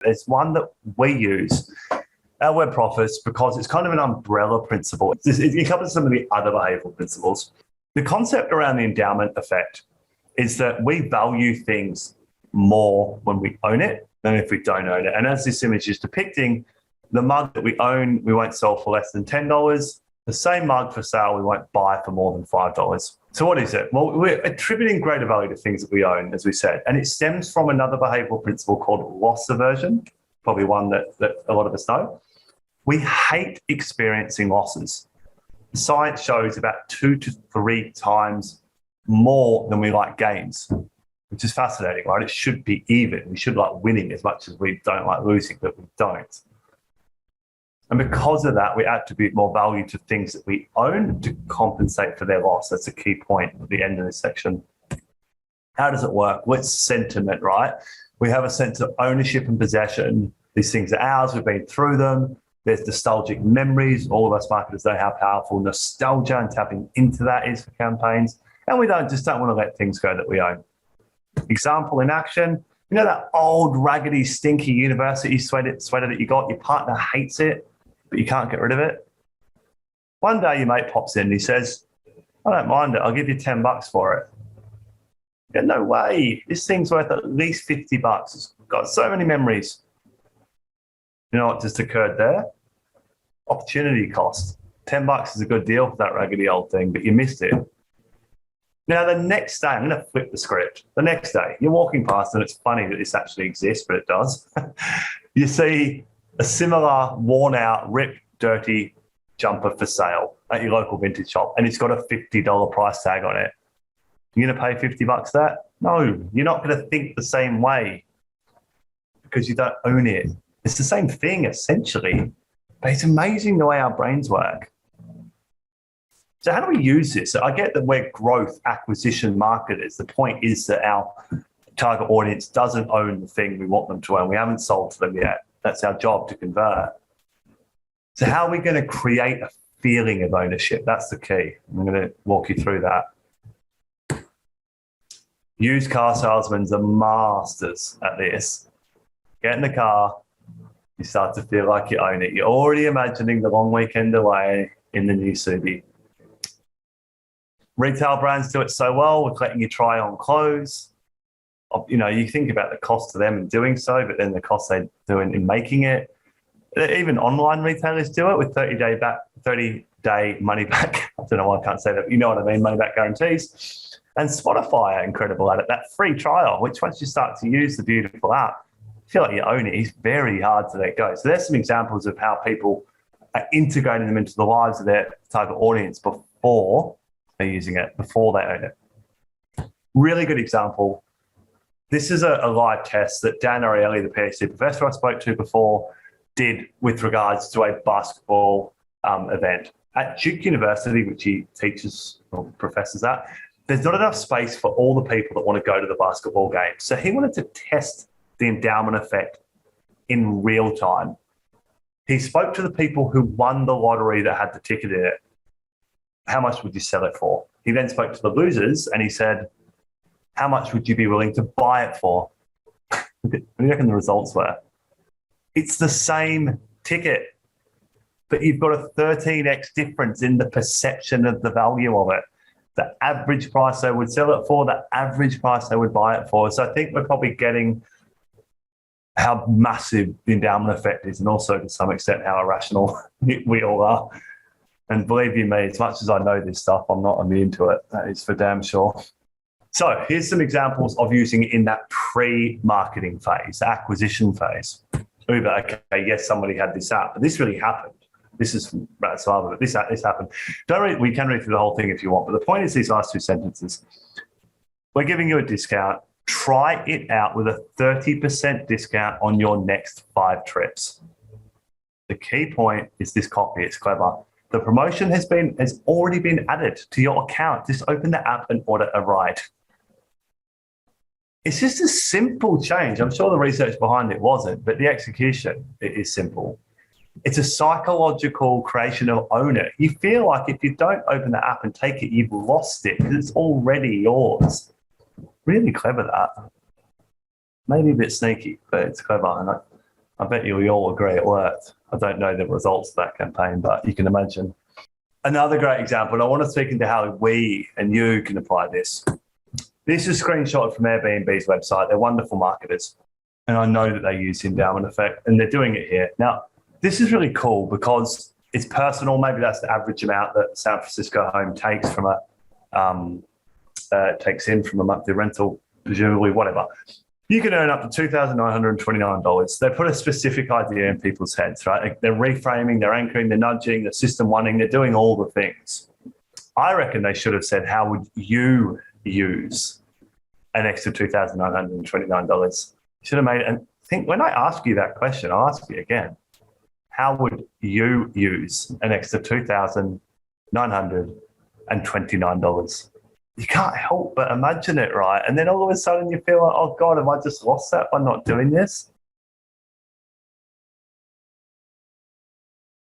There's one that we use at Webprofits because it's kind of an umbrella principle. It covers some of the other behavioral principles. The concept around the endowment effect is that we value things more when we own it than if we don't own it. And as this image is depicting, the mug that we own, we won't sell for less than $10. The same mug for sale, we won't buy for more than $5. So what is it? Well, we're attributing greater value to things that we own, as we said, and it stems from another behavioral principle called loss aversion, probably one that a lot of us know. We hate experiencing losses. Science shows about 2 to 3 times more than we like gains, which is fascinating, right? It should be even. We should like winning as much as we don't like losing, but we don't. And because of that, we attribute more value to things that we own to compensate for their loss. That's a key point at the end of this section. How does it work? Well, it's sentiment, right? We have a sense of ownership and possession. These things are ours. We've been through them. There's nostalgic memories. All of us marketers know how powerful nostalgia and tapping into that is for campaigns. And we don't want to let things go that we own. Example in action, you know that old raggedy stinky university sweater that you got, your partner hates it, but you can't get rid of it. One day your mate pops in and he says, I don't mind it, I'll give you $10 for it. Yeah, no way, this thing's worth at least $50. It's got so many memories. You know what just occurred there? Opportunity cost. $10 is a good deal for that raggedy old thing, but you missed it. Now, the next day, I'm going to flip the script. The next day, you're walking past, and it's funny that this actually exists, but it does. You see a similar worn-out, ripped, dirty jumper for sale at your local vintage shop, and it's got a $50 price tag on it. You're going to pay $50 for that? No, you're not going to think the same way because you don't own it. It's the same thing, essentially, but it's amazing the way our brains work. So how do we use this? I get that we're growth acquisition marketers. The point is that our target audience doesn't own the thing we want them to own. We haven't sold to them yet. That's our job, to convert. So how are we going to create a feeling of ownership? That's the key. I'm going to walk you through that. Used car salesmen are masters at this. Get in the car, you start to feel like you own it. You're already imagining the long weekend away in the new Subi. Retail brands do it so well with letting you try on clothes. You know, you think about the cost to them in doing so, but then the cost they do in making it. Even online retailers do it with 30-day money back. I don't know why I can't say that, but you know what I mean, money back guarantees. And Spotify are incredible at it. That free trial, which once you start to use the beautiful app, you feel like you own it. It's very hard to let go. So there's some examples of how people are integrating them into the lives of their target audience before they're using it, before they own it. Really good example. This is a live test that Dan Ariely, the PhD professor I spoke to before, did with regards to a basketball event. At Duke University, which he teaches or professors at, there's not enough space for all the people that want to go to the basketball game. So he wanted to test the endowment effect in real time. He spoke to the people who won the lottery that had the ticket in it. How much would you sell it for? He then spoke to the losers and he said, how much would you be willing to buy it for? What do you reckon the results were? It's the same ticket, but you've got a 13x difference in the perception of the value of it. The average price they would sell it for, the average price they would buy it for. So I think we're probably getting how massive the endowment effect is, and also to some extent how irrational we all are. And believe you me, as much as I know this stuff, I'm not immune to it. That is for damn sure. So here's some examples of using it in that pre-marketing phase, the acquisition phase. Uber, okay, yes, somebody had this app, but this really happened. This is Brad Sava, but this happened. We can read through the whole thing if you want, but the point is these last 2 sentences. We're giving you a discount. Try it out with a 30% discount on your next 5 trips. The key point is this copy. It's clever. The promotion has already been added to your account. Just open the app and order a ride. It's just a simple change. I'm sure the research behind it wasn't, but the execution is simple. It's a psychological creation of own it. You feel like if you don't open the app and take it, you've lost it because it's already yours. Really clever, that. Maybe a bit sneaky, but it's clever. And I bet you all agree it worked. I don't know the results of that campaign, but you can imagine. Another great example, and I want to speak into how we and you can apply this. This is a screenshot from Airbnb's website. They're wonderful marketers. And I know that they use the endowment effect, and they're doing it here. Now, this is really cool because it's personal. Maybe that's the average amount that San Francisco home takes from takes in from a monthly rental, presumably, whatever. You can earn up to $2,929. They put a specific idea in people's heads, right? They're reframing, they're anchoring, they're nudging, they're system wanting, they're doing all the things. I reckon they should have said, how would you use an extra $2,929? Should have made it. And think, when I ask you that question, I'll ask you again. How would you use an extra $2,929? You can't help but imagine it, right? And then all of a sudden you feel like, oh God, have I just lost that by not doing this?